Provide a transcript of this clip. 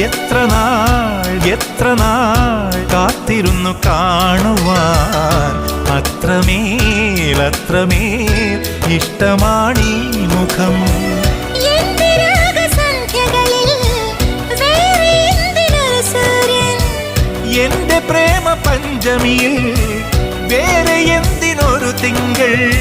എത്ര നാൾ കാത്തിരുന്നു കാണുവാൻ. അത്രമേൽ ഇഷ്ടമാണീ മുഖം. എന്റെ പ്രേമ പഞ്ചമിയിൽ വേറെ എന്തിനൊരു തിങ്കൾ.